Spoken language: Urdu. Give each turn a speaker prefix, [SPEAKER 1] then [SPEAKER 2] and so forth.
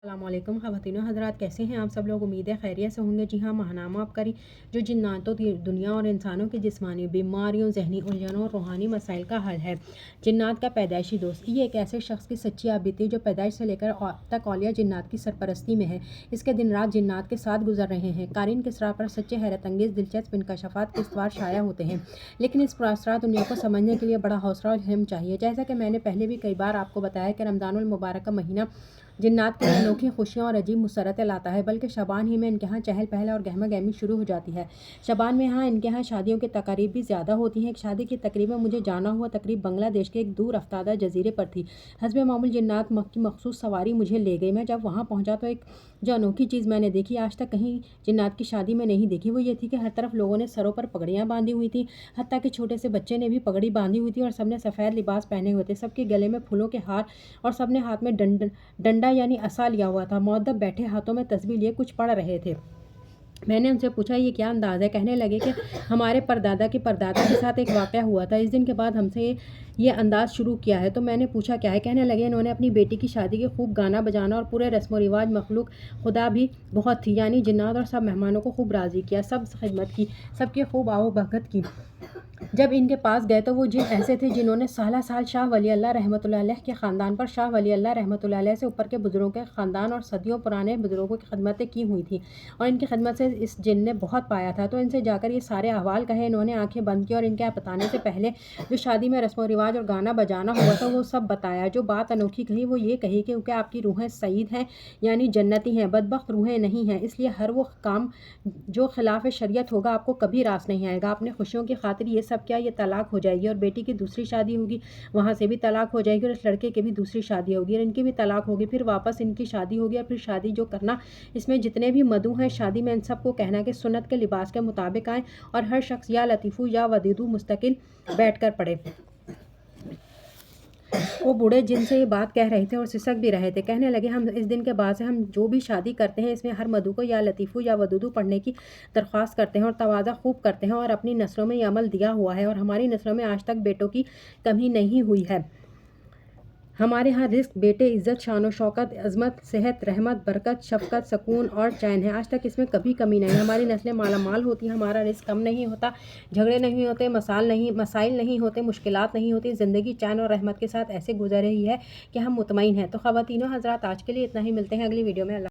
[SPEAKER 1] السلام علیکم خواتین و حضرات، کیسے ہیں آپ سب لوگ؟ امید ہے خیریت سے ہوں گے۔ جی ہاں، ماہنامہ آپ کری جو جناتوں دنیا اور انسانوں کی جسمانی بیماریوں، ذہنی الجھنوں اور روحانی مسائل کا حل ہے۔ جنات کا پیدائشی دوست، یہ ایک ایسے شخص کی سچی آپ بیتی جو پیدائش سے لے کر تک اولیاء جنات کی سرپرستی میں ہے۔ اس کے دن رات جنات کے ساتھ گزر رہے ہیں۔ قارئین کے اسرار پر سچے، حیرت انگیز، دلچسپ انکشافات کے استوار شائع ہوتے ہیں، لیکن اس پراسرار دنیا کو سمجھنے کے لیے بڑا حوصلہ اور ہمت چاہیے۔ جیسا کہ میں نے پہلے بھی کئی بار آپ کو بتایا کہ رمضان المبارک کا مہینہ جنات کے لیے انوکھی خوشیاں اور عجیب مسرتیں لاتا ہے، بلکہ شعبان ہی میں ان کے ہاں چہل پہل اور گہما گہمی شروع ہو جاتی ہے۔ شعبان میں ان کے ہاں شادیوں کی تقاریب بھی زیادہ ہوتی ہیں۔ ایک شادی کی تقریب میں مجھے جانا ہوا تقریب بنگلہ دیش کے ایک دور افتادہ جزیرے پر تھی۔ حسب معمول جنات کی مخصوص سواری مجھے لے گئی۔ میں جب وہاں پہنچا تو ایک جو انوکھی چیز میں نے دیکھی، آج تک کہیں جنات کی شادی میں نہیں دیکھی، وہ یہ تھی کہ ہر طرف لوگوں نے سروں پر پگڑیاں باندھی ہوئی تھیں، حتیٰ کہ چھوٹے سے بچے نے بھی پگڑی باندھی ہوئی تھی اور سب نے سفید لباس پہنے ہوئے تھے۔ سب کے گلے میں پھولوں کے ہار اور سب نے ہاتھ میں ڈنڈا یعنی عصا لیا ہوا تھا۔ مؤدب بیٹھے ہاتھوں میں تسبیح لیے کچھ پڑھ رہے تھے۔ میں نے ان سے پوچھا یہ کیا انداز ہے؟ کہنے لگے کہ ہمارے پردادا کے پردادا کے ساتھ ایک واقعہ ہوا تھا، اس دن کے بعد ہم سے یہ انداز شروع کیا ہے۔ تو میں نے پوچھا کیا ہے؟ کہنے لگے انہوں نے اپنی بیٹی کی شادی کے خوب گانا بجانا اور پورے رسم و رواج، مخلوق خدا بھی بہت تھی، یعنی جنات، اور سب مہمانوں کو خوب راضی کیا، سب خدمت کی، سب کی خوب آؤ بھگت کی۔ جب ان کے پاس گئے تو وہ جن ایسے تھے جنہوں نے سالہ سال شاہ ولی اللہ رحمۃ اللہ علیہ کے خاندان پر، شاہ ولی اللہ رحمۃ اللہ علیہ سے اوپر کے بزرگوں کے خاندان اور صدیوں پرانے بزرگوں کی خدمتیں کی ہوئی تھیں، اور ان کی خدمت سے اس جن نے بہت پایا تھا۔ تو ان سے جا کر یہ سارے احوال کہے۔ انہوں نے آنکھیں بند کی اور ان کے بتانے سے پہلے جو شادی میں رسم و رواج اور گانا بجانا ہوا تھا وہ سب بتایا۔ جو بات انوکھی کہی وہ یہ کہی کہ کیونکہ آپ کی روحیں سعید ہیں، یعنی جنتی ہیں، بدبخت روحیں نہیں ہیں، اس لیے ہر وہ کام جو خلاف شریعت ہوگا آپ کو کبھی راس نہیں آئے گا۔ اپنے خوشیوں کی خاطر یہ سب کیا، یہ طلاق ہو جائے گی، اور بیٹی کی دوسری شادی ہوگی، وہاں سے بھی طلاق ہو جائے گی، اور اس لڑکے کی بھی دوسری شادی ہوگی اور ان کی بھی طلاق ہوگی، پھر واپس ان کی شادی ہوگی، اور پھر شادی جو کرنا، اس میں جتنے بھی مدعو ہیں شادی میں ان سب کو کہنا کہ سنت کے لباس کے مطابق آئیں، اور ہر شخص یا لطیفو یا ودودو مستقل بیٹھ کر پڑھے۔ وہ بوڑھے جن سے یہ بات کہہ رہے تھے اور سسک بھی رہے تھے کہنے لگے ہم اس دن کے بعد سے ہم جو بھی شادی کرتے ہیں اس میں ہر مدعو کو یا لطیفو یا ودودو پڑھنے کی درخواست کرتے ہیں اور تواضع خوب کرتے ہیں، اور اپنی نسلوں میں یہ عمل دیا ہوا ہے، اور ہماری نسلوں میں آج تک بیٹوں کی کمی نہیں ہوئی ہے۔ ہمارے ہاں رزق، بیٹے، عزت، شان و شوکت، عظمت، صحت، رحمت، برکت، شفقت، سکون اور چین ہے، آج تک اس میں کبھی کمی نہیں۔ ہماری نسلیں مالا مال ہوتی ہیں، ہمارا رزق کم نہیں ہوتا، جھگڑے نہیں ہوتے، مسائل نہیں ہوتے، مشکلات نہیں ہوتی، زندگی چین اور رحمت کے ساتھ ایسے گزر رہی ہے کہ ہم مطمئن ہیں۔ تو خواتین و حضرات، آج کے لیے اتنا ہی، ملتے ہیں اگلی ویڈیو میں۔ اللہ